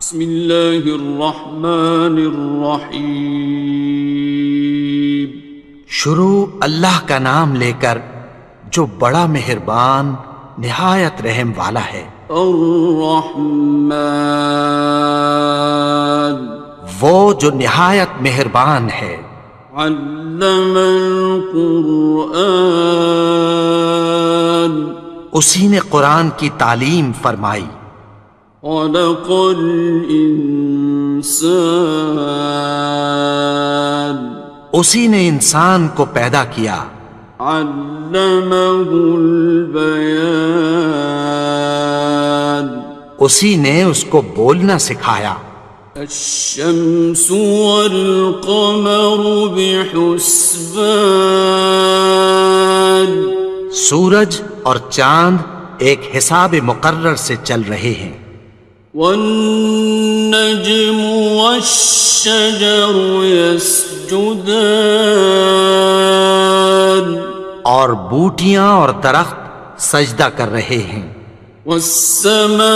بسم اللہ الرحمن الرحیم۔ شروع اللہ کا نام لے کر جو بڑا مہربان نہایت رحم والا ہے۔ الرحمن، وہ جو نہایت مہربان ہے۔ علم القرآن، اسی نے قرآن کی تعلیم فرمائی۔ خلق الانسان، اسی نے انسان کو پیدا کیا۔ علمہ البیان، اسی نے اس کو بولنا سکھایا۔ الشمس والقمر بحسبان، سورج اور چاند ایک حساب مقرر سے چل رہے ہیں۔ والنجم والشجر يسجدان، اور بوٹیاں اور درخت سجدہ کر رہے ہیں۔ والسماء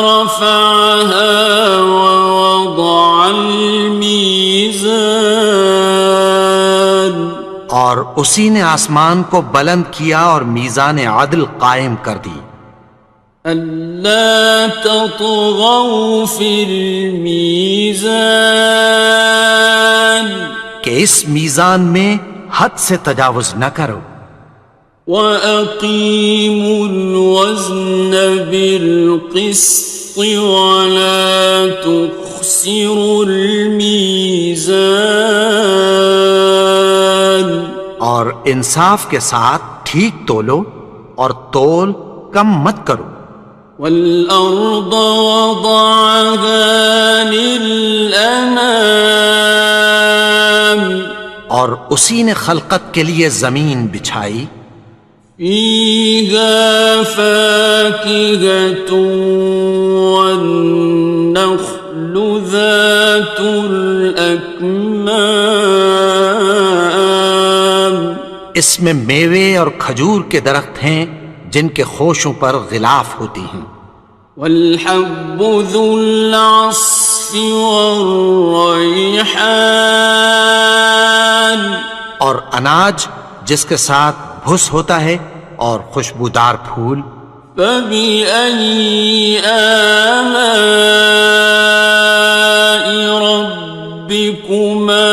رفعها ووضع الميزان، اور اسی نے آسمان کو بلند کیا اور میزان عدل قائم کر دی۔ ألا تطغوا في الميزان، کہ اس میزان میں حد سے تجاوز نہ کرو۔ وَأَقِيمُوا الْوَزْنَ بِالْقِسْطِ وَلَا تُخْسِرُوا الْمِيزَانَ، اور انصاف کے ساتھ ٹھیک تولو اور تول کم مت کرو۔ وَالْأَرْضَ وَضَعَهَا لِلْأَنَامِ، اور اسی نے خلقت کے لیے زمین بچھائی۔ فِيهَا فَاكِهَةٌ وَالنَّخْلُ ذَاتُ الْأَكْمَامِ، اس میں میوے اور کھجور کے درخت ہیں جن کے خوشوں پر غلاف ہوتی ہیں۔ وَالْحَبُّ ذُو الْعَصْفِ وَالرَّيْحَانِ، اور اناج جس کے ساتھ بھس ہوتا ہے اور خوشبودار پھول۔ فَبِأَيِّ آلَاءِ رَبِّكُمَا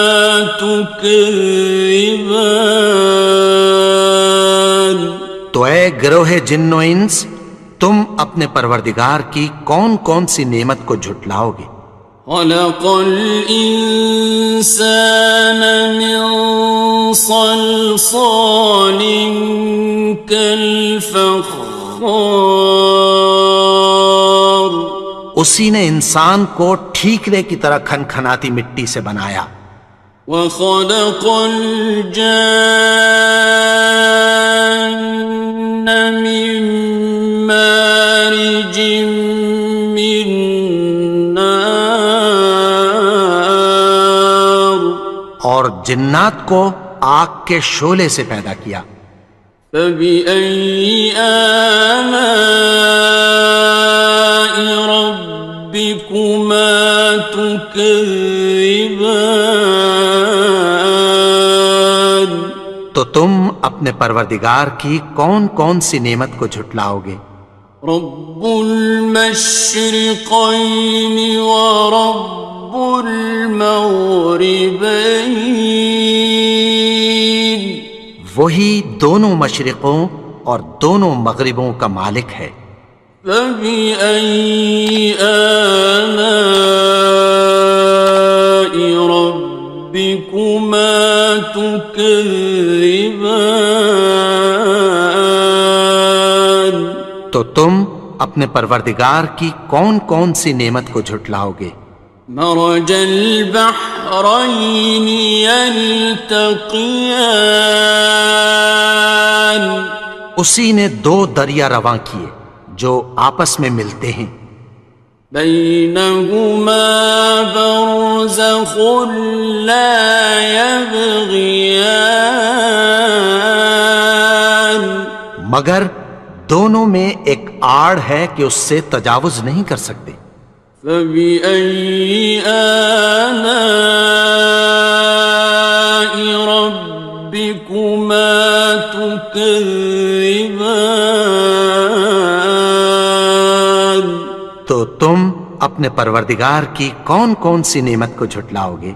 تُكَذِّبَانِ، تو اے گروہ جن و انس، تم اپنے پروردگار کی کون کون سی نعمت کو جھٹلاؤ گے؟ خَلَقَ الْإِنسَانَ مِنْ صَلْصَالٍ كَالْفَخَّارِ، اسی نے انسان کو ٹھیکرے کی طرح کھنکھناتی مٹی سے بنایا۔ وَخَلَقَ الْجَانَّ مِن مَّارِجٍ مِّن نَّارٍ، اور جنات کو آگ کے شعلے سے پیدا کیا۔ فَبِأَيِّ آلَاءِ رَبِّكُمَا تُكَذِّبَانِ، تو تم اپنے پروردگار کی کون کون سی نعمت کو جھٹلاؤ گے؟ رب المشرقين ورب المغربين، وہی دونوں مشرقوں اور دونوں مغربوں کا مالک ہے۔ فَبِأَيِّ آلَاءِ رَبِّكُمَا تُكَذِّبَانِ، تو تم اپنے پروردگار کی کون کون سی نعمت کو جھٹلاؤ گے؟ مرج البحرين يلتقيان، اسی نے دو دریا رواں کیے جو آپس میں ملتے ہیں۔ بينهما برزخ لا يبغيان، مگر دونوں میں ایک آڑ ہے کہ اس سے تجاوز نہیں کر سکتے۔ فبأي آلاء ربكما تكذبان؟ تو تم اپنے پروردگار کی کون کون سی نعمت کو جھٹلاؤ گے؟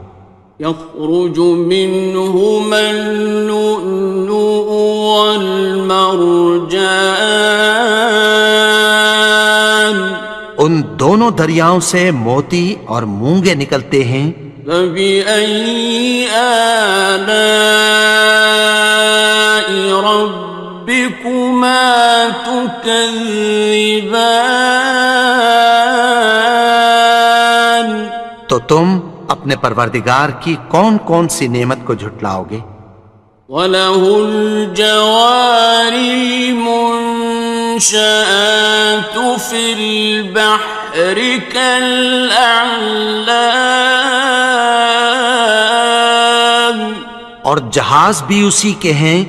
يخرج منهما اللؤلؤ والمرجان ان دونوں دریاؤں سے موتی اور مونگے نکلتے ہیں۔ فبأي آلاء ربكما تكذبان؟ تو تم اپنے پروردگار کی کون کون سی نعمت کو جھٹلاؤ گے؟ وَلَهُ الْجَوَارِ الْمُنشَآتُ فِي الْبَحْرِ كَالْأَعْلَامِ، اور جہاز بھی اسی کے ہیں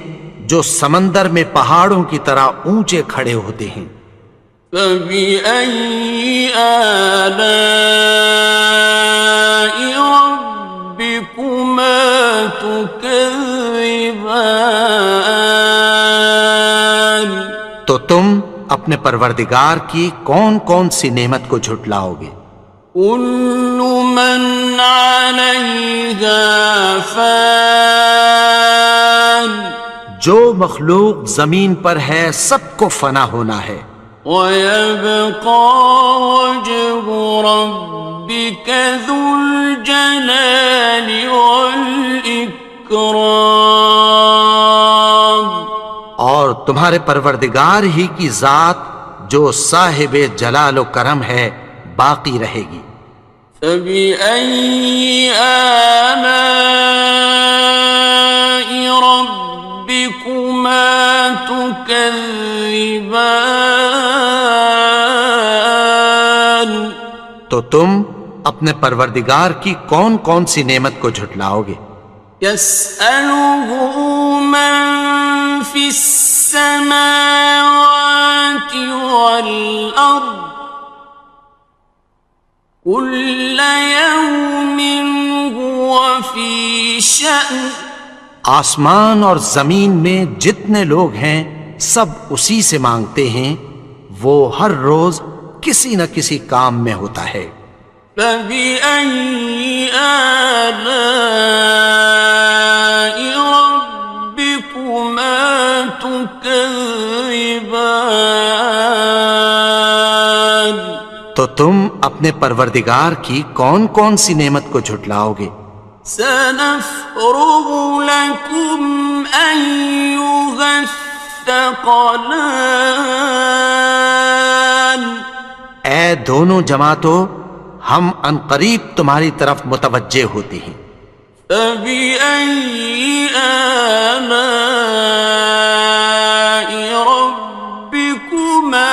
جو سمندر میں پہاڑوں کی طرح اونچے کھڑے ہوتے ہیں۔ فَبِأَيِّ آلَاءِ رَبِّكُمَا تُكَذِّبَانِ؟ تو تم اپنے پروردگار کی کون کون سی نعمت کو جھٹلاؤ گے؟ كُلُّ مَنْ عَلَيْهَا فَانٍ، جو مخلوق زمین پر ہے سب کو فنا ہونا ہے۔ وَيَبْقَى وَجْهُ رَبِّكَ ذُو الْجَلَالِ وَالْإِكْرَامِ، اور تمہارے پروردگار ہی کی ذات جو صاحب جلال و کرم ہے باقی رہے گی۔ فَبِأَيِّ آلَاءِ رَبِّكُمَا تُكَذِّبَانِ؟ تو تم اپنے پروردگار کی کون کون سی نعمت کو جھٹلاؤ گے؟ يَسْأَلُهُ مَن فِي السَّمَاوَاتِ وَالْأَرْضِ كُلَّ يَوْمٍ هُوَ فِي شَأْنٍ، آسمان اور زمین میں جتنے لوگ ہیں سب اسی سے مانگتے ہیں، وہ ہر روز کسی نہ کسی کام میں ہوتا ہے۔ فَبِأَيِّ آلَاءِ رَبِّكُمَا تُكَذِّبَانِ؟ تو تم اپنے پروردگار کی کون کون سی نعمت کو جھٹلاؤ گے؟ سَنَفْرُغُ لَكُمْ أَيُّهَ الثَّقَلَانِ؟ اے دونوں جماعتوں، ہم عنقریب تمہاری طرف متوجہ ہوتے ہیں۔ فَبِأَيِّ آلَاءِ رَبِّكُمَا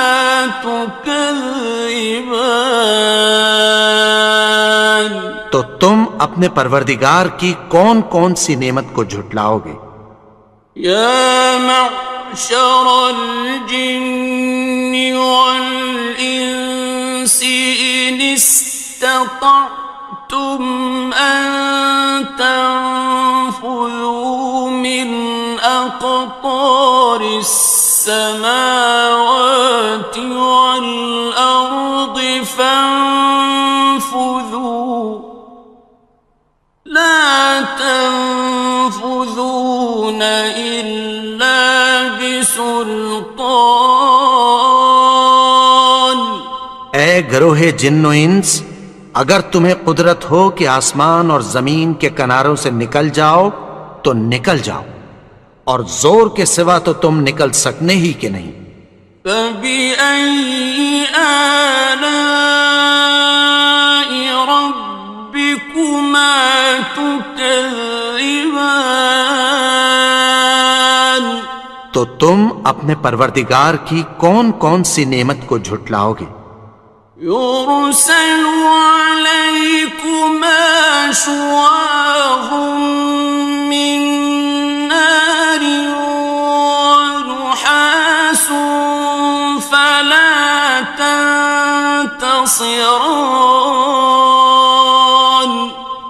تُكَذِّبَانِ؟ تو تم اپنے پروردگار کی کون کون سی نعمت کو جھٹلاؤ گے؟ يَا مَعْشَرَ الْجِنِّ وَالْإِنسِ إِنِ اسْتَطَعْتُمْ أَن تَنفُذُوا مِنْ أَقْطَارِ السَّمَاوَاتِ وَالْأَرْضِ فَانفُذُوا لَا تَنفُذُونَ إِلَّا بِسُلْطَانٍ۔ اے گروہ جن و انس، اگر تمہیں قدرت ہو کہ آسمان اور زمین کے کناروں سے نکل جاؤ تو نکل جاؤ، اور زور کے سوا تو تم نکل سکنے ہی کہ نہیں۔ فَبِأَيِّ آلَاءِ رَبِّكُمَا تُكَذِّبَانِ؟ تو تم اپنے پروردگار کی کون کون سی نعمت کو جھٹلاؤ گے؟ يُرْسَلُ عَلَيْكُمَا شُوَاظٌ مِّن نَّارٍ وَنُحَاسٌ فَلَا خصران.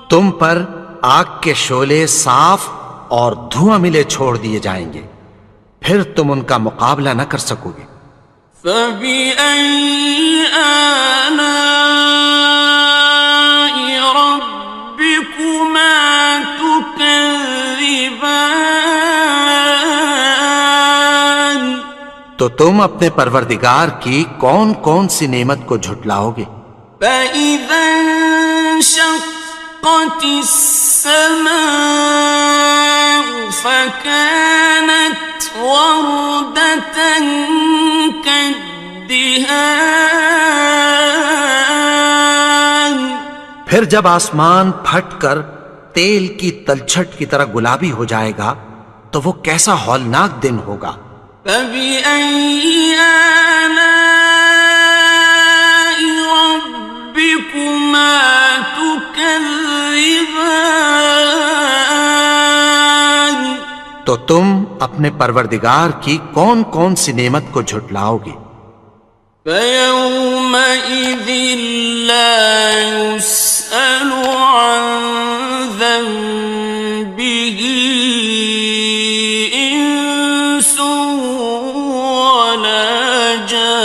تم پر آگ کے شعلے صاف اور دھواں ملے چھوڑ دیے جائیں گے، پھر تم ان کا مقابلہ نہ کر سکو گے۔ فبأي آلاء ربكما تكذبان. تو تم اپنے پروردگار کی کون کون سی نعمت کو جھٹلاؤ گے؟ فإذا انشقت السماء فكانت وردة كالدهان. پھر جب آسمان پھٹ کر تیل کی تلچھٹ کی طرح گلابی ہو جائے گا تو وہ کیسا ہولناک دن ہوگا۔ فبأي آلاء ربكما تكذبان. تو تم اپنے پروردگار کی کون کون سی نعمت کو جھٹلاؤ گے؟ فيومئذ لا يسأل عن ذنبه إنس ولا جان.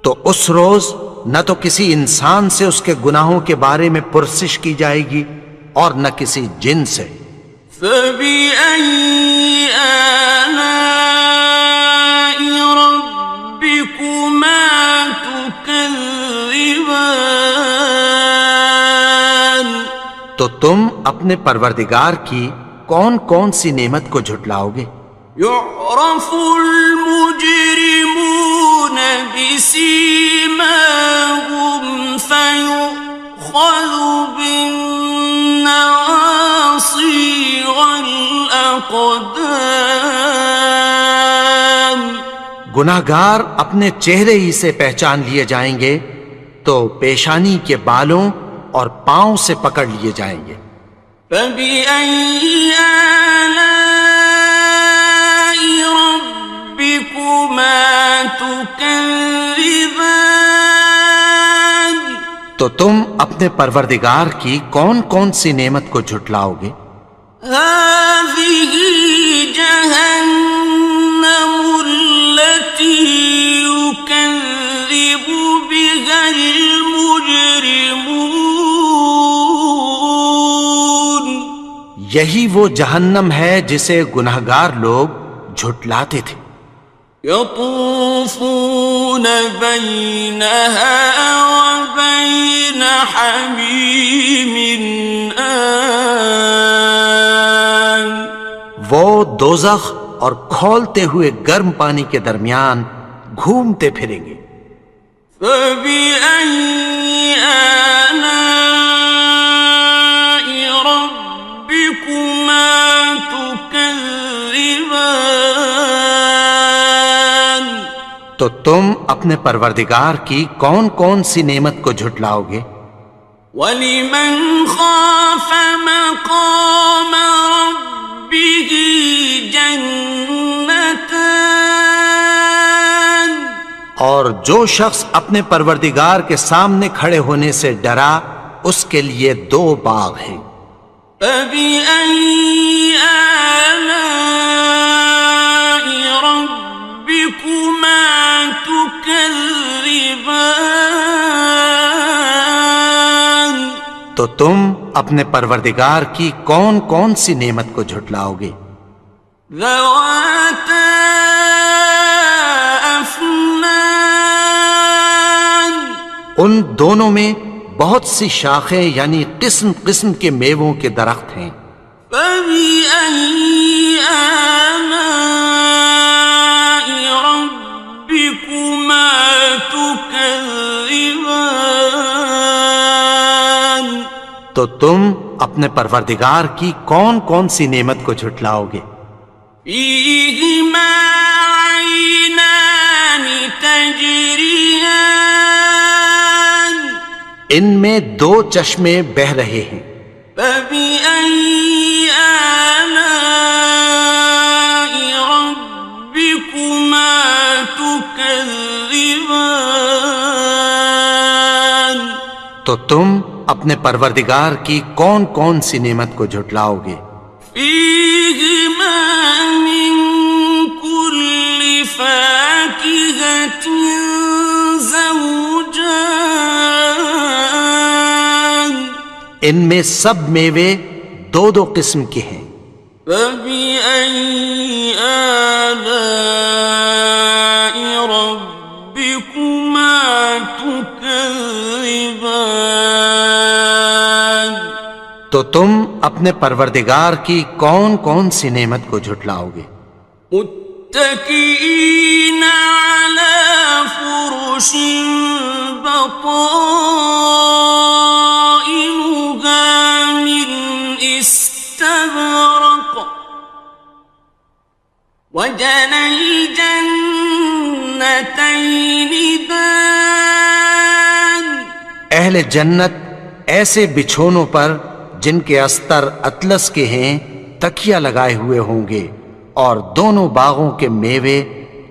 تو اس روز نہ تو کسی انسان سے اس کے گناہوں کے بارے میں پرسش کی جائے گی اور نہ کسی جن سے۔ فبأي آلاء ربكما تكذبان. تو تم اپنے پروردگار کی کون کون سی نعمت کو جھٹلاؤ گے؟ يعرف المجرمون بسيماهم فيؤخذ بالنواصي والأقدام. گناہگار اپنے چہرے ہی سے پہچان لیے جائیں گے تو پیشانی کے بالوں اور پاؤں سے پکڑ لیے جائیں گے۔ فبأي آلاء ربكما تكذبان. تو تم اپنے پروردگار کی کون کون سی نعمت کو جھٹلاؤ گے؟ هذه جهنم التي يكذب بها المجرمون. یہی وہ جہنم ہے جسے گناہگار لوگ جھٹلاتے تھے۔ يطوفون بينها وبين حميم آن. وہ دوزخ اور کھولتے ہوئے گرم پانی کے درمیان گھومتے پھریں گے۔ فبأي آلاء ربكما تكذبان. تو تم اپنے پروردگار کی کون کون سی نعمت کو جھٹلاؤ گے؟ وَلِمَنْ خَافَ مَقَامَ رَبِّهِ جَنَّتَانِ. اور جو شخص اپنے پروردگار کے سامنے کھڑے ہونے سے ڈرا اس کے لیے دو باغ ہیں۔ فَبِأَيِّ آلَاءِ رَبِّكُمَا تُكَذِّبَانِ. تو تم اپنے پروردگار کی کون کون سی نعمت کو جھٹلاؤ گے؟ ذَوَاتَا أَفْنَانٍ. ان دونوں میں بہت سی شاخیں یعنی قسم قسم کے میووں کے درخت ہیں۔ فَبِأَيِّ آلَاءِ رَبِّكُمَا تُكَذِّبَانِ. تو تم اپنے پروردگار کی کون کون سی نعمت کو جھٹلاؤ گے؟ فِيهِمَا عَيْنَانِ تَجْرِيَانِ. ان میں دو چشمے بہہ رہے ہیں۔ فَبِأَيِّ آلَاءِ رَبِّكُمَا تُكَذِّبَانِ. تم اپنے پروردگار کی کون کون سی نعمت کو جھٹلاؤ گے؟ فيهما من كل فاكهة زوجان ان میں سب میوے دو دو قسم کے ہیں۔ فبأي آلاء ربكما تكذبان تو تم اپنے پروردگار کی کون کون سی نعمت کو جھٹلاؤ گے؟ متكئين على فرش بطائنها من استبرق وجنى الجنتين دان اہل جنت ایسے بچھونوں پر جن کے استر اطلس کے ہیں تکیہ لگائے ہوئے ہوں گے، اور دونوں باغوں کے میوے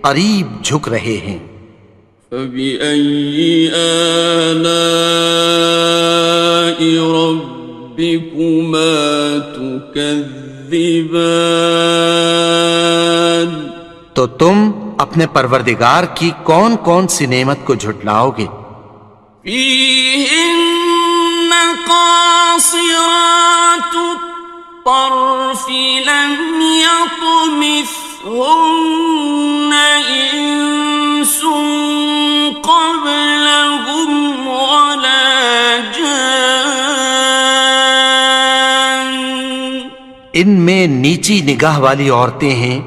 قریب جھک رہے ہیں۔ فبأي آلاء ربكما تكذبان تو تم اپنے پروردگار کی کون کون سی نعمت کو جھٹلاؤ گے؟ فيهن قاصرات الطرف لم يطمثهن إنس قبلهم ولا جان ان میں نیچی نگاہ والی عورتیں ہیں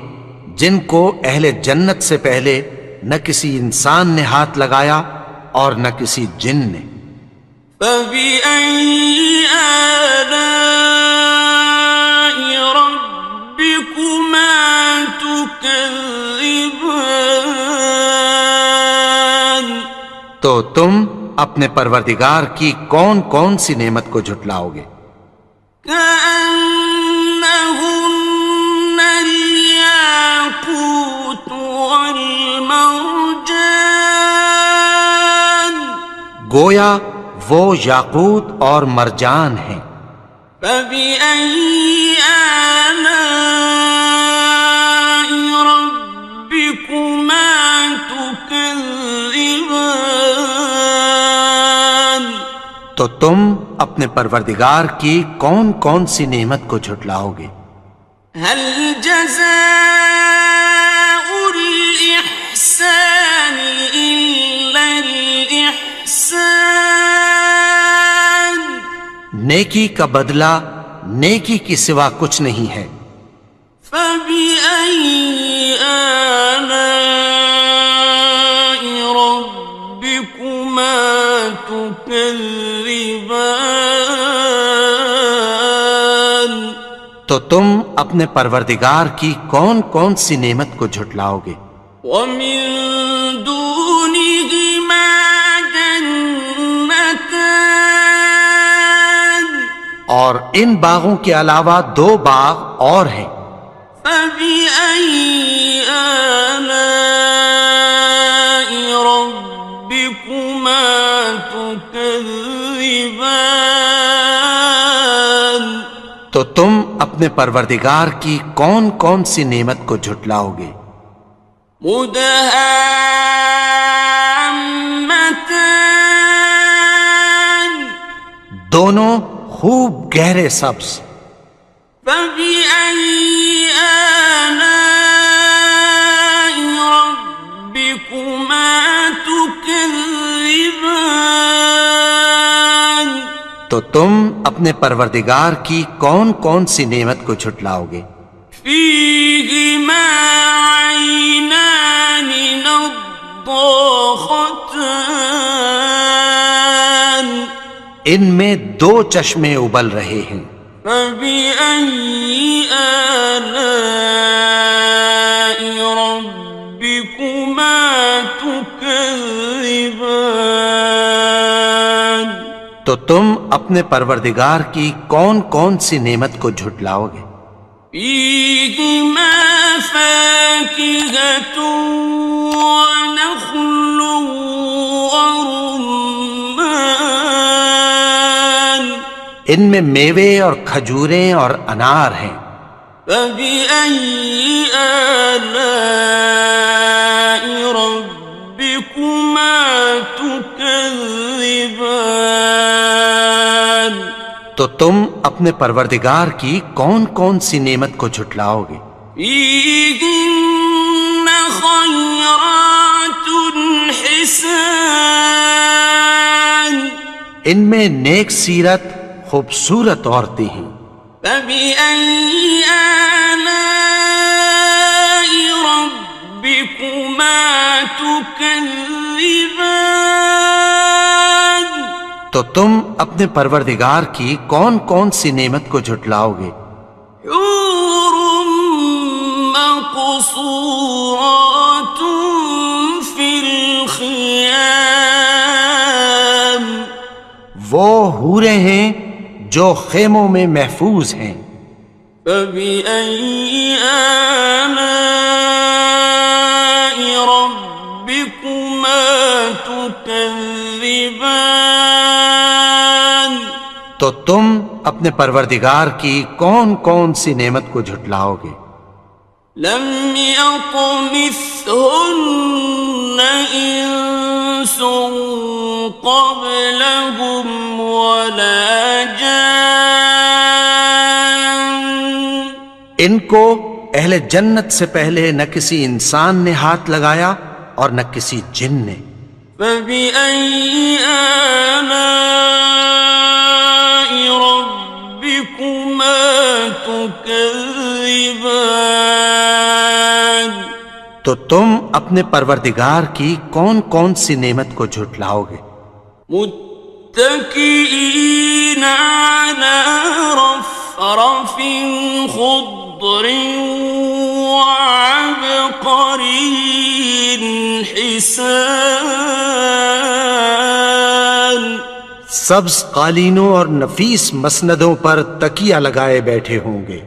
جن کو اہل جنت سے پہلے نہ کسی انسان نے ہاتھ لگایا اور نہ کسی جن نے۔ فبأي آلاء ربكما تكذبان تو تم اپنے پروردگار کی کون کون سی نعمت کو جھٹلاؤ گے؟ كأنهن الياقوت والمرجان گویا وہ یاقوت اور مرجان ہیں۔ فبأي آلاء ربكما تكذبان تو تم اپنے پروردگار کی کون کون سی نعمت کو جھٹلاؤ گے؟ هل جزاء الإحسان إلا الإحسان نیکی کا بدلہ نیکی کی سوا کچھ نہیں ہے۔ فبأي آلاء ربكما تكذبان تو تم اپنے پروردگار کی کون کون سی نعمت کو جھٹلاؤ گے؟ ومن دونهما جنتان اور ان باغوں کے علاوہ دو باغ اور ہیں۔ فبأي آلاء ربكما تكذبان تو تم اپنے پروردگار کی کون کون سی نعمت کو جھٹلاؤ گے؟ مدهامتان دونوں خوب گہرے سبز۔ فبأي آلاء ربكما تكذبان تو تم اپنے پروردگار کی کون کون سی نعمت کو جھٹلاؤ گے؟ فيهما عينان نضاختان ان میں دو چشمے ابل رہے ہیں۔ فبأي آلاء ربكما تكذبان تو تم اپنے پروردگار کی کون کون سی نعمت کو جھٹلاؤ گے؟ فيهما فاكهة ونخل ورمان ان میں میوے اور کھجوریں اور انار ہیں۔ فبأي آلاء ربكما تكذبان؟ تو تم اپنے پروردگار کی کون کون سی نعمت کو جھٹلاؤ گے؟ فيهن خيرات حسان، ان میں نیک سیرت خوبصورت عورتیں ہیں۔ فبأي آلاء ربكما تكذبان؟ تو تم اپنے پروردگار کی کون کون سی نعمت کو جھٹلاؤ گے؟ حور مقصورات في الخيام، وہ حوریں ہیں جو خیموں میں محفوظ ہیں۔ فبأي آلاء ربكما تكذبان؟ تو تم اپنے پروردگار کی کون کون سی نعمت کو جھٹلاؤ گے؟ لم يطمثهن إنس قبلهم ولا جان، ان کو اہل جنت سے پہلے نہ کسی انسان نے ہاتھ لگایا اور نہ کسی جن نے۔ فبأي آلاء ربكما تكذبان؟ تو تم اپنے پروردگار کی کون کون سی نعمت کو جھٹلاؤ گے؟ متكئين على رفرف خضر وعبقري حسان، سبز قالینوں اور نفیس مسندوں پر تکیہ لگائے بیٹھے ہوں گے۔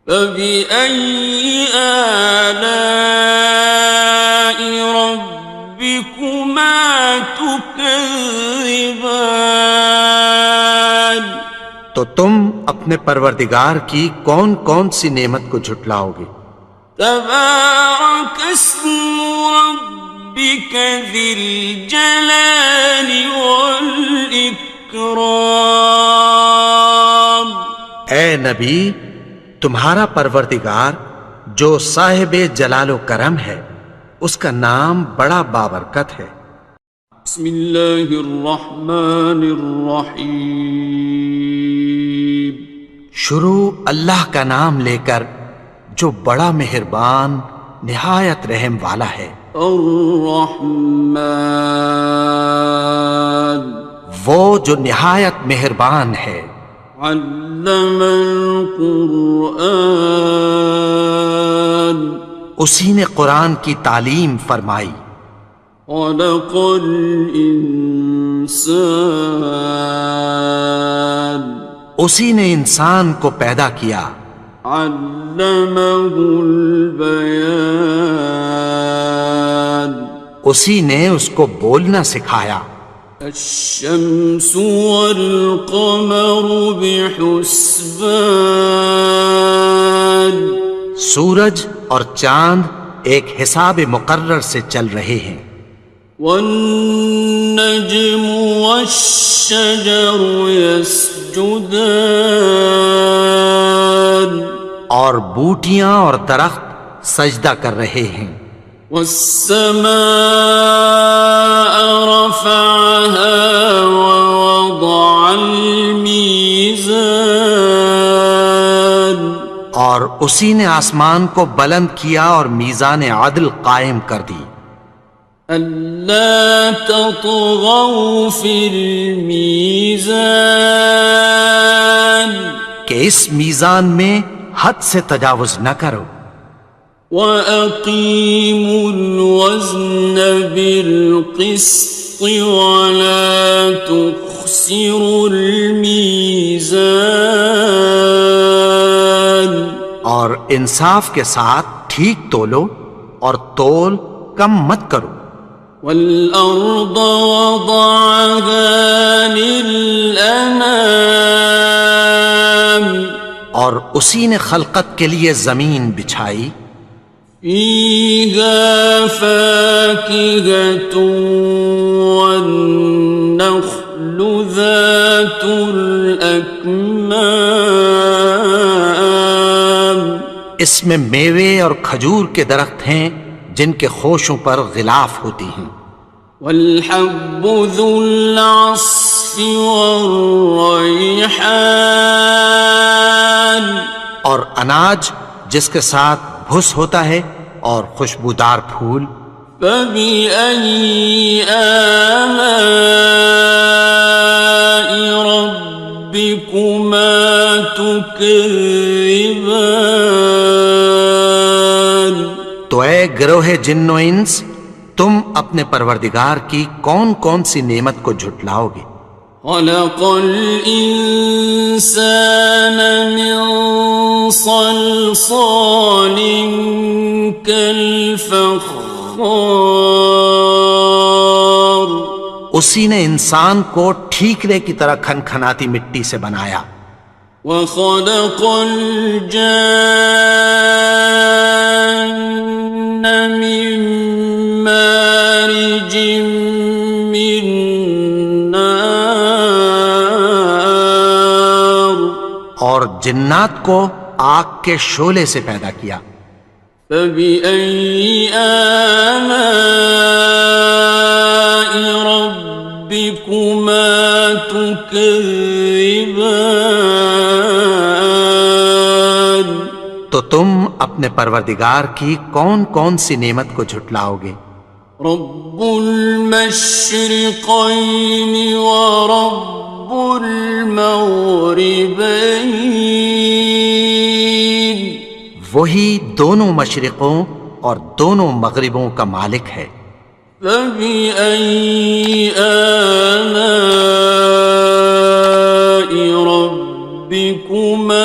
فبأي آلاء ربكما تكذبان؟ تو تم اپنے پروردگار کی کون کون سی نعمت کو جھٹلاؤ گے؟ تبارك اسم ربك ذي الجلال والإكرام۔ اے نبی، تمہارا پروردگار جو صاحب جلال و کرم ہے، اس کا نام بڑا بابرکت ہے۔ بسم اللہ الرحمن الرحیم، شروع اللہ کا نام لے کر جو بڑا مہربان نہایت رحم والا ہے۔ الرحمن، وہ جو نہایت مہربان ہے۔ علم القرآن، اسی نے قرآن کی تعلیم فرمائی۔ خلق الانسان، اسی نے انسان کو پیدا کیا۔ علمہ البیان، اسی نے اس کو بولنا سکھایا۔ الشمس والقمر بحسبان، سورج اور چاند ایک حساب مقرر سے چل رہے ہیں۔ والنجم والشجر يسجدان، اور بوٹیاں اور درخت سجدہ کر رہے ہیں۔ والسماء رفعها ووضع الميزان، اور اسی نے آسمان کو بلند کیا اور میزان عدل قائم کر دی۔ ألا تطغوا في الميزان، کہ اس میزان میں حد سے تجاوز نہ کرو۔ وَأَقِيمُوا الْوَزْنَ بِالْقِسْطِ وَلَا تُخْسِرُوا الْمِيزَانَ، اور انصاف کے ساتھ ٹھیک تولو اور تول کم مت کرو۔ وَالْأَرْضَ وَضَعَهَا لِلْأَنَامِ، اور اسی نے خلقت کے لیے زمین بچھائی، فيها فاكهة والنخل ذات الأكمام، اس میں میوے اور کھجور کے درخت ہیں جن کے خوشوں پر غلاف ہوتی ہیں، والحب ذو العصف والریحان، اور اناج جس کے ساتھ بھس ہوتا ہے اور خوشبودار پھول، فبأي آلاء ربكما تكذبان۔ تو اے گروہ جن و انس، تم اپنے پروردگار کی کون کون سی نعمت کو جھٹلاؤ گے؟ خلق الإنسان من صلصال كالفخار، اسی نے انسان کو ٹھیکرے کی طرح کھنکھناتی مٹی سے بنایا، وخلق الجان من مارج من نار، اور جنات کو آگ کے شعلے سے پیدا کیا، فبأي آلاء ربكما تكذبان۔ تو تم اپنے پروردگار کی کون کون سی نعمت کو جھٹلاؤ گے؟ رب المشرقين ورب المغربين، وہی دونوں مشرقوں اور دونوں مغربوں کا مالک ہے، فبأي آلاء ربكما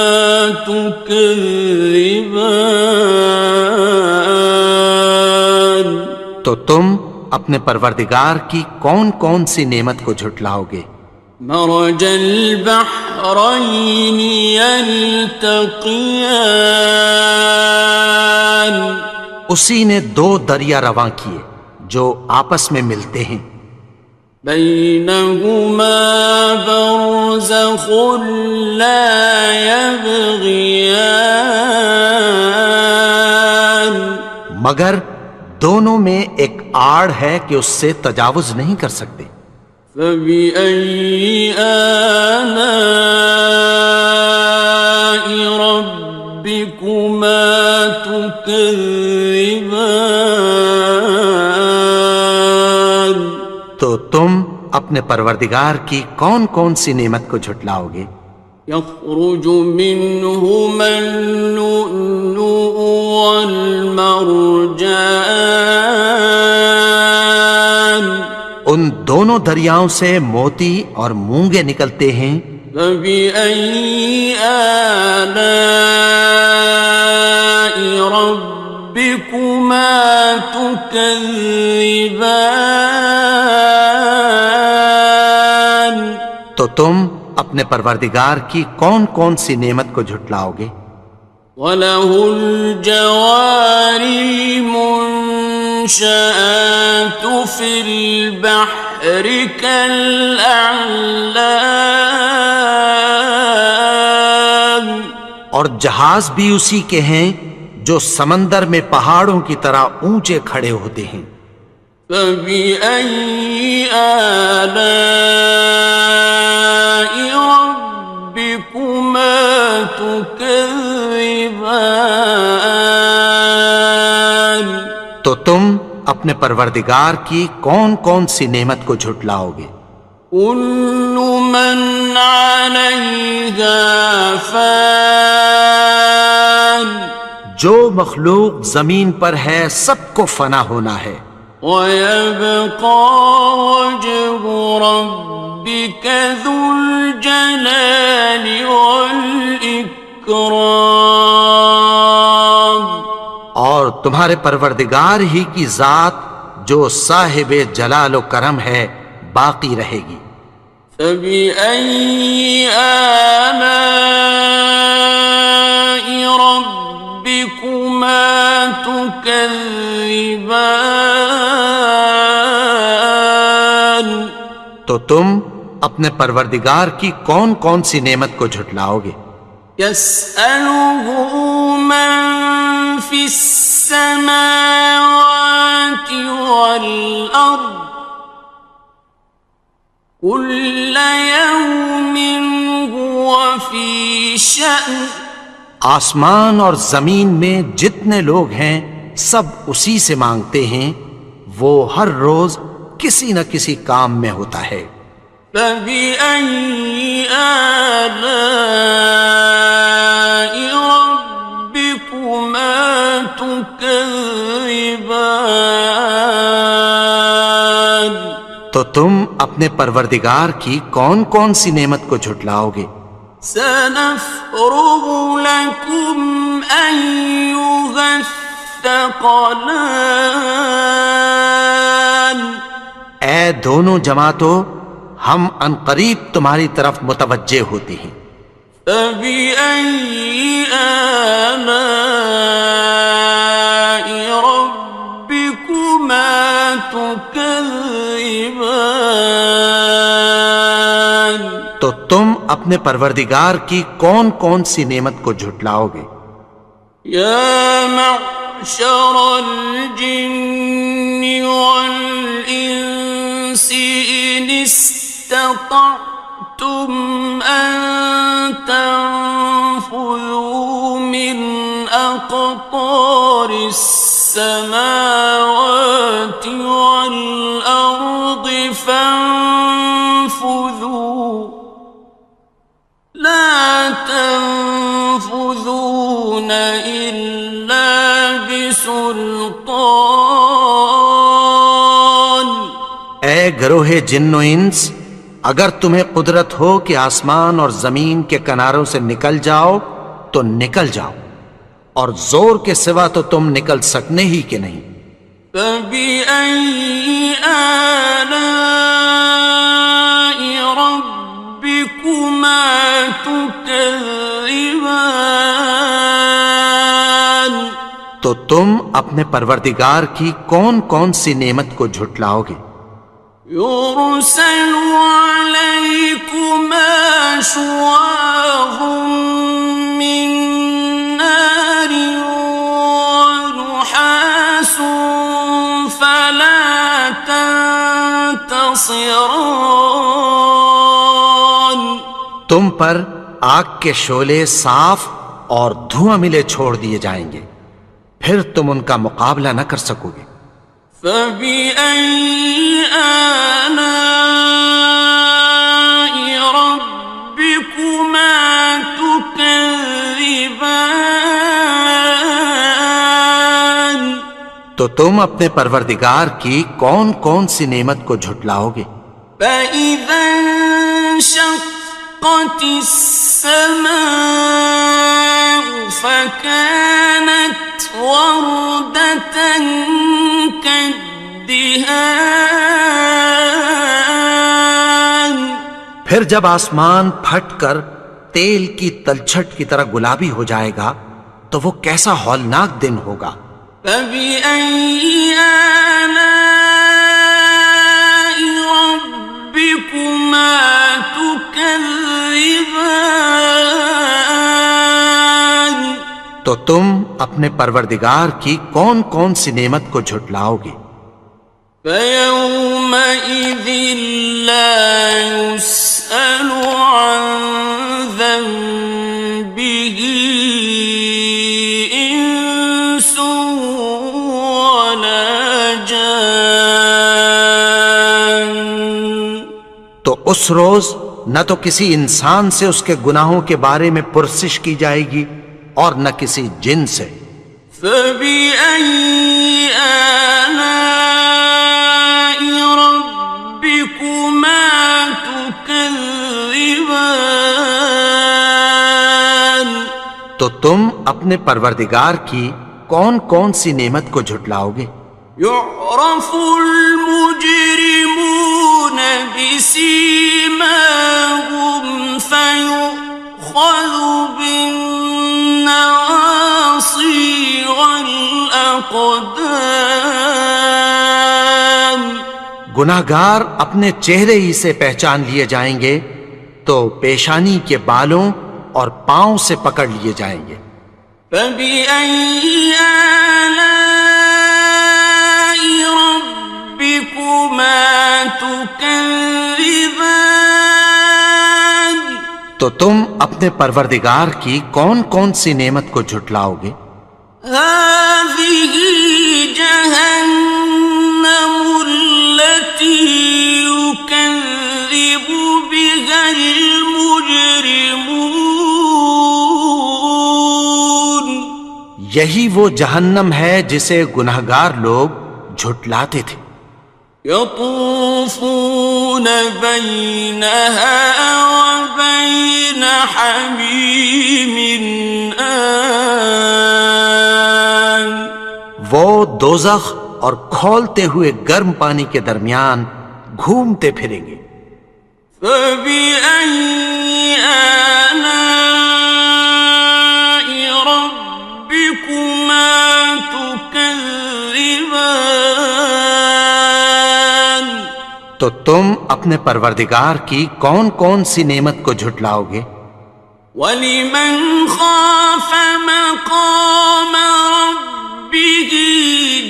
تكذبان۔ تو تم اپنے پروردگار کی کون کون سی نعمت کو جھٹلاؤ گے؟ مرج البحرين يلتقيان، اسی نے دو دریا رواں کیے جو آپس میں ملتے ہیں، بينهما برزخ لا يبغيان، مگر دونوں میں ایک آڑ ہے کہ اس سے تجاوز نہیں کر سکتے، فبأي آلاء ربكما تكذبان۔ تو تم اپنے پروردگار کی کون کون سی نعمت کو جھٹلاؤ گے؟ يخرج منهما اللؤلؤ والمرجان، ان دونوں دریاؤں سے موتی اور مونگے نکلتے ہیں، فبأي آلاء ربكما تكذبان۔ تو تم اپنے پروردگار کی کون کون سی نعمت کو جھٹلاؤ گے؟ وَلَهُ الْجَوَارِ الْمُنشَآتُ فِي الْبَحْرِ كَالْأَعْلَامِ، اور جہاز بھی اسی کے ہیں جو سمندر میں پہاڑوں کی طرح اونچے کھڑے ہوتے ہیں، فَبِأَيِّ آلَاءِ رَبِّكُمَا تُكَذِّبَانِ۔ تو تم اپنے پروردگار کی کون کون سی نعمت کو جھٹلاؤ گے؟ كل من عليها فان، جو مخلوق زمین پر ہے سب کو فنا ہونا ہے، ويبقى وجه ربك ذو الجلال والإكرام، اور تمہارے پروردگار ہی کی ذات جو صاحب جلال و کرم ہے باقی رہے گی، فبأي آلاء ربكما تكذبان؟ تو تم اپنے پروردگار کی کون کون سی نعمت کو جھٹلاؤ گے؟ يسأله من في السماوات والأرض كل يوم هو في شأن. آسمان اور زمین میں جتنے لوگ ہیں سب اسی سے مانگتے ہیں، وہ ہر روز کسی نہ کسی کام میں ہوتا ہے۔ فبأي آلاء ربكما تكذبان؟ تو تم اپنے پروردگار کی کون کون سی نعمت کو جھٹلاؤ گے؟ سنفرغ لكم أيها الثقلان. اے دونوں جماعتوں، ہم عنقریب تمہاری طرف متوجہ ہوتے ہیں۔ فبأي آلاء ربكما تكذبان؟ تو تم اپنے پروردگار کی کون کون سی نعمت کو جھٹلاؤ گے؟ یا معشر الجن والانس ان استطعتم ان تنفذوا من اقطار السماوات والارض فانفذوا لا تنفذون إلا بسلطان. اے گروہ جن و انس، اگر تمہیں قدرت ہو کہ آسمان اور زمین کے کناروں سے نکل جاؤ تو نکل جاؤ، اور زور کے سوا تو تم نکل سکنے ہی کہ نہیں۔ فبأي آلاء ربكما تكذبان؟ تو تم اپنے پروردگار کی کون کون سی نعمت کو جھٹلاؤ گے؟ يرسل عليكما شواظ من نار ونحاس فلا تنتصران. تم پر آگ کے شعلے صاف اور دھواں ملے چھوڑ دیے جائیں گے، پھر تم ان کا مقابلہ نہ کر سکو گے۔ فبأي آلاء ربكما تكذبان؟ تو تم اپنے پروردگار کی کون کون سی نعمت کو جھٹلاؤ گے؟ فإذا انشقت السماء فكانت وردة كالدهان. پھر جب آسمان پھٹ کر تیل کی تلچھٹ کی طرح گلابی ہو جائے گا تو وہ کیسا ہولناک دن ہوگا۔ فبأي آلاء ربكما تكذبان؟ تو تم اپنے پروردگار کی کون کون سی نعمت کو جھٹلاؤ گے؟ فيومئذ لا يسأل عن ذنبه إنس ولا جان. تو اس روز نہ تو کسی انسان سے اس کے گناہوں کے بارے میں پرسش کی جائے گی اور نہ کسی جن سے۔ فبأي آلاء ربكما تكذبان؟ تو تم اپنے پروردگار کی کون کون سی نعمت کو جھٹلاؤ گے؟ يعرف المجرمون بسيماهم گناہگار اپنے چہرے ہی سے پہچان لیے جائیں گے تو پیشانی کے بالوں اور پاؤں سے پکڑ لیے جائیں گے۔ فَبِأَيِّ آلَاءِ رَبِّكُمَا تُكَذِّبَانِ؟ تو تم اپنے پروردگار کی کون کون سی نعمت کو جھٹلاؤ گے؟ هَٰذِهِ جَهَنَّمُ الَّتِي يُكَذِّبُ بِهَا الْمُجْرِمُونَ۔ یہی وہ جہنم ہے جسے گناہگار لوگ جھٹلاتے تھے۔ يطوفون بينها وبين حميم آن۔ وہ دوزخ اور کھولتے ہوئے گرم پانی کے درمیان گھومتے پھریں گے۔ فَبِأَيِّ آلَاءِ رَبِّكُمَا تُكَذِّبَانِ؟ تو تم اپنے پروردگار کی کون کون سی نعمت کو جھٹلاؤ گے؟ وَلِمَنْ خَافَ مَقَامَ رَبِّهِ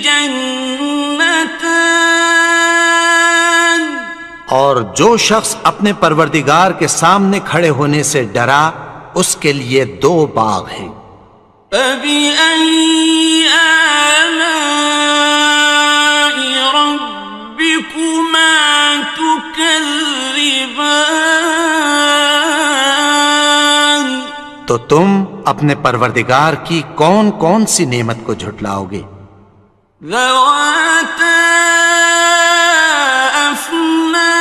جَنَّتَانِ؟ اور جو شخص اپنے پروردگار کے سامنے کھڑے ہونے سے ڈرا اس کے لیے 2 باغ ہیں۔ فَبِأَيِّ آلَاءِ رَبِّكُمَا تُكَذِّبَانِ؟ تو تم اپنے پروردگار کی کون کون سی نعمت کو جھٹلاؤ گے؟ ذَوَاتَا أَفْنَانٍ۔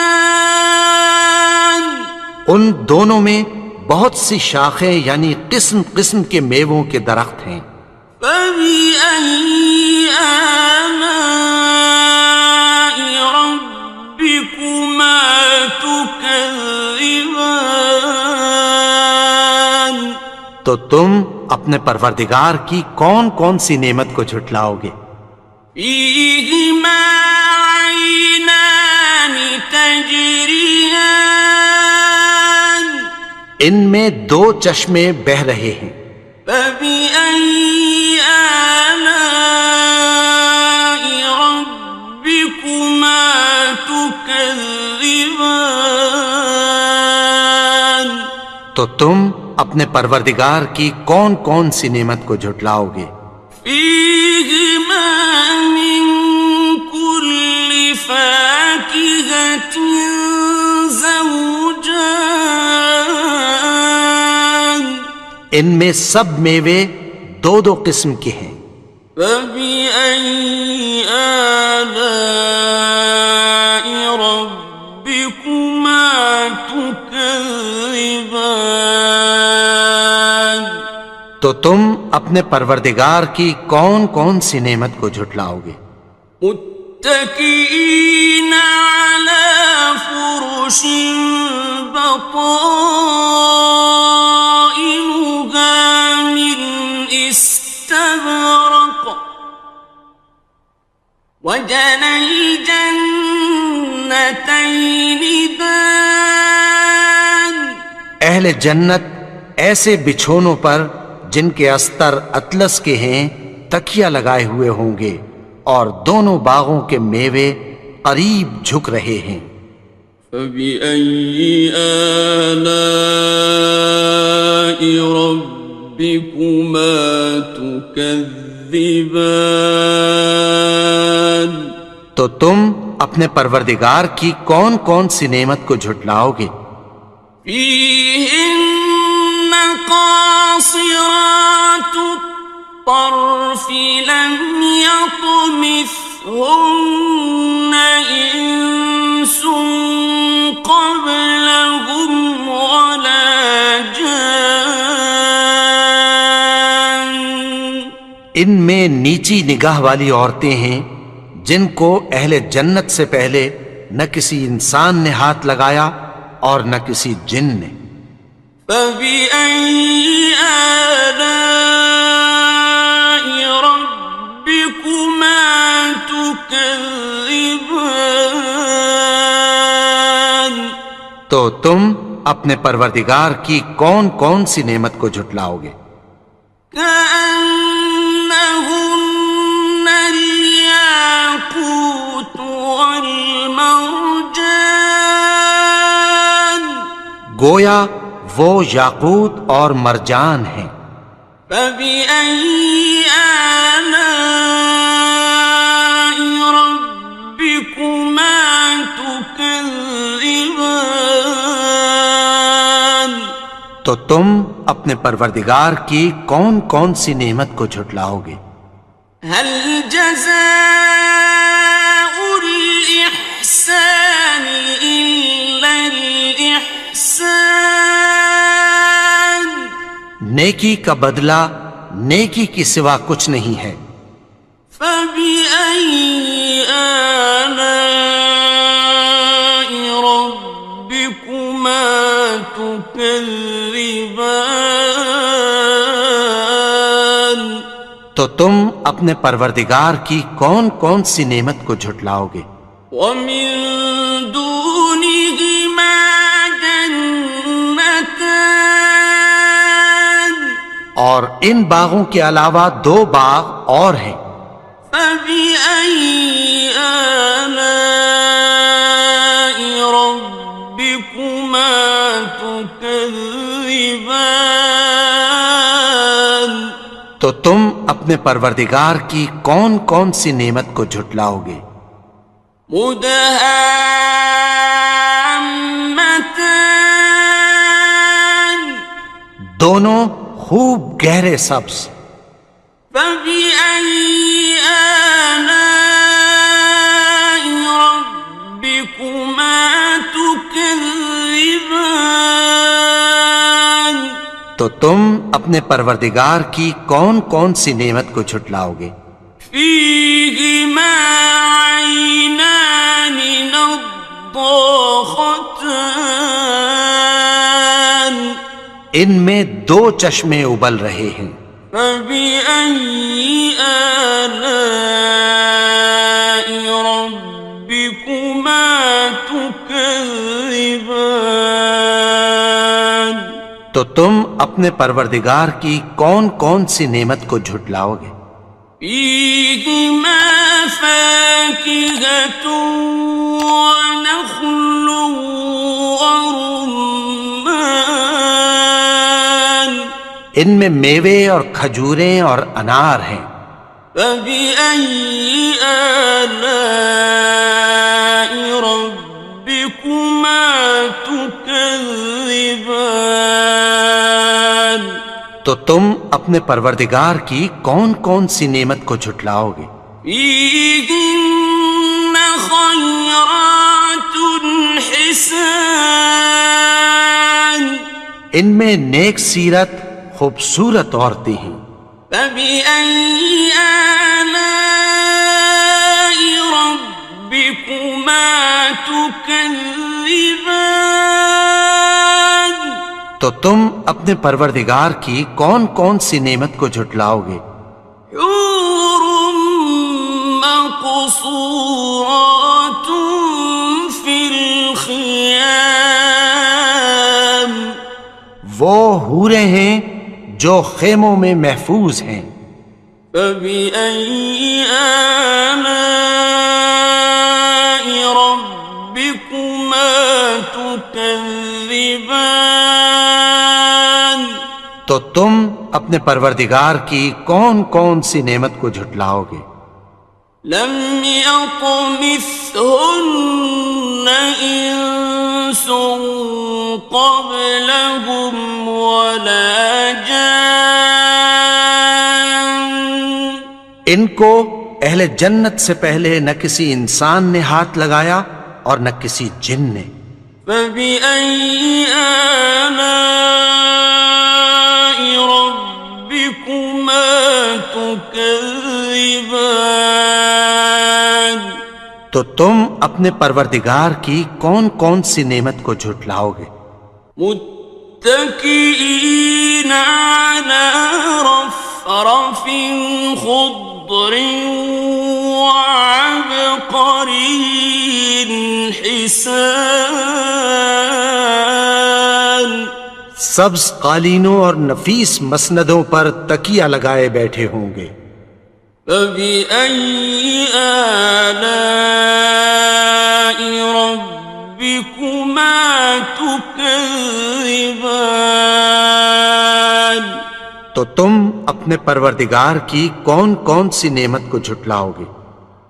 ان دونوں میں بہت سی شاخیں یعنی قسم قسم کے میووں کے درخت ہیں۔ فَبِأَيِّ آلَاءِ رَبِّكُمَا تُكَذِّبَانِ؟ تو تم اپنے پروردگار کی کون کون سی نعمت کو جھٹلاؤ گے؟ فِيهِمَا عَيْنَانِ تَجْرِيَانِ۔ ان میں 2 چشمے بہہ رہے ہیں۔ فَبِأَيِّ آلَاءِ رَبِّكُمَا تُكَذِّبَانِ؟ تو تم اپنے پروردگار کی کون کون سی نعمت کو جھٹلاؤ گے؟ فِيهِمَا مِن كُلِّ فَاكِهَةٍ زَوْجَانِ۔ ان میں سب میوے 2 قسم کے ہیں۔ فَبِأَيِّ آلَاءِ رَبِّكُمَا تُكَذِّبَانِ؟ تو تم اپنے پروردگار کی کون کون سی نعمت کو جھٹلاؤ گے؟ متكئين على فرش بطائنها من استبرق وجنى الجنتين دان۔ اہل جنت ایسے بچھونوں پر جن کے استر اطلس کے ہیں تکیہ لگائے ہوئے ہوں گے اور دونوں باغوں کے میوے قریب جھک رہے ہیں۔ فَبِأَيِّ آلَاءِ رَبِّكُمَا تُكَذِّبَانِ؟ تو تم اپنے پروردگار کی کون کون سی نعمت کو جھٹلاؤ گے؟ فِيهِنَّ قَاصِرَاتُ الطَّرْفِ لَمْ يَطْمِثْهُنَّ إِنسٌ قَبْلَهُمْ وَلَا جَانٌّ۔ ان میں نیچی نگاہ والی عورتیں ہیں جن کو اہل جنت سے پہلے نہ کسی انسان نے ہاتھ لگایا اور نہ کسی جن نے۔ فَبِأَيِّ آلَاءِ رَبِّكُمَا تُكَذِّبَانِ؟ تو تم اپنے پروردگار کی کون کون سی نعمت کو جھٹلاؤ گے؟ كأنهن الياقوت والمرجان گویا وہ یاقوت اور مرجان ہیں۔ فبأي آلاء ربكما تكذبان تو تم اپنے پروردگار کی کون کون سی نعمت کو جھٹلاؤ گے؟ هل جزاء الإحسان إلا الإحسان نیکی کا بدلہ نیکی کی سوا کچھ نہیں ہے۔ فبأي آلاء ربكما تكذبان تو تم اپنے پروردگار کی کون کون سی نعمت کو جھٹلاؤ گے؟ ومن دونهما جنتان اور ان باغوں کے علاوہ دو باغ اور ہیں۔ فبأي آلاء ربكما تكذبان تو تم اپنے پروردگار کی کون کون سی نعمت کو جھٹلاؤ گے؟ مدهامتان دونوں خوب گہرے سبز۔ فبأي آلاء ربكما تكذبان تو تم اپنے پروردگار کی کون کون سی نعمت کو جھٹلاؤ گے؟ فيهما عينان نضاختان ان میں دو چشمے ابل رہے ہیں۔ فبأي آلاء ربكما تكذبان تو تم اپنے پروردگار کی کون کون سی نعمت کو جھٹلاؤ گے؟ فيهما فاكهة ونخل ورمان ان میں میوے اور کھجوریں اور انار ہیں۔ فبأي آلاء ربكما تكذبان تو تم اپنے پروردگار کی کون کون سی نعمت کو جھٹلاؤ گے؟ فيهن خيرات حسان ان میں نیک سیرت خوبصورت عورتیں ہیں۔ فبأي آلاء ربكما تكذبان تو تم اپنے پروردگار کی کون کون سی نعمت کو جھٹلاؤ گے؟ حور مقصورات في الخيام وہ حوریں ہیں جو خیموں میں محفوظ ہیں۔ فبأي آلاء ربكما تكذبان تو تم اپنے پروردگار کی کون کون سی نعمت کو جھٹلاؤ گے؟ لم يطمثهن إنس قبلهم ولا جان ان کو اہل جنت سے پہلے نہ کسی انسان نے ہاتھ لگایا اور نہ کسی جن نے۔ فبأي آلاء ربكما تكذبان تو تم اپنے پروردگار کی کون کون سی نعمت کو جھٹلاؤ گے؟ متكئين على رفرف خضر وعبقري حسان سبز قالینوں اور نفیس مسندوں پر تکیہ لگائے بیٹھے ہوں گے. فَبِأَيِّ آلَاءِ رَبِّكُمَا تُكَذِّبَانِ تو تم اپنے پروردگار کی کون کون سی نعمت کو جھٹلاؤ گے؟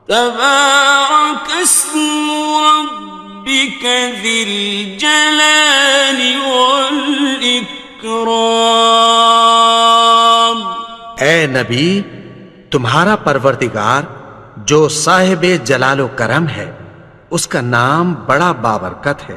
تبارك اسم ربك ذي الجلال والإكرام. اے نبی، تمہارا پروردگار جو صاحب جلال و کرم ہے، اس کا نام بڑا بابرکت ہے.